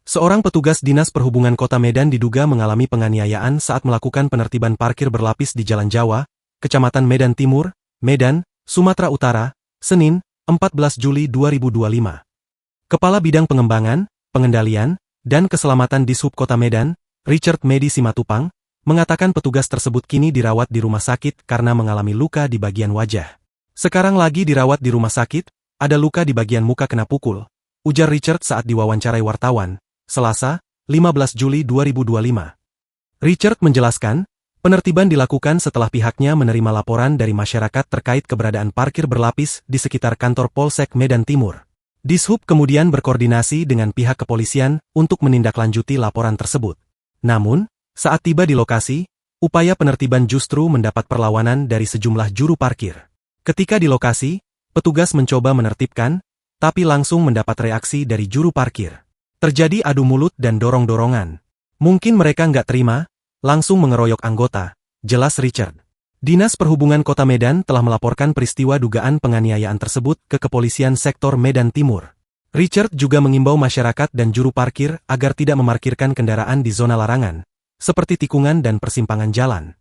Seorang petugas Dinas Perhubungan Kota Medan diduga mengalami penganiayaan saat melakukan penertiban parkir berlapis di Jalan Jawa, Kecamatan Medan Timur, Medan, Sumatera Utara, Senin, 14 Juli 2025. Kepala Bidang Pengembangan, Pengendalian, dan Keselamatan Dishub Kota Medan, Richard Medi Simatupang, mengatakan petugas tersebut kini dirawat di rumah sakit karena mengalami luka di bagian wajah. Sekarang lagi dirawat di rumah sakit, ada luka di bagian muka kena pukul, ujar Richard saat diwawancarai wartawan, Selasa, 15 Juli 2025. Richard menjelaskan, penertiban dilakukan setelah pihaknya menerima laporan dari masyarakat terkait keberadaan parkir berlapis di sekitar kantor Polsek Medan Timur. Dishub kemudian berkoordinasi dengan pihak kepolisian untuk menindaklanjuti laporan tersebut. Namun, saat tiba di lokasi, upaya penertiban justru mendapat perlawanan dari sejumlah juru parkir. Ketika di lokasi, petugas mencoba menertibkan, tapi langsung mendapat reaksi dari juru parkir. Terjadi adu mulut dan dorong-dorongan. Mungkin mereka nggak terima, langsung mengeroyok anggota, jelas Richard. Dinas Perhubungan Kota Medan telah melaporkan peristiwa dugaan penganiayaan tersebut ke Kepolisian Sektor Medan Timur. Richard juga mengimbau masyarakat dan juru parkir agar tidak memarkirkan kendaraan di zona larangan, seperti tikungan dan persimpangan jalan.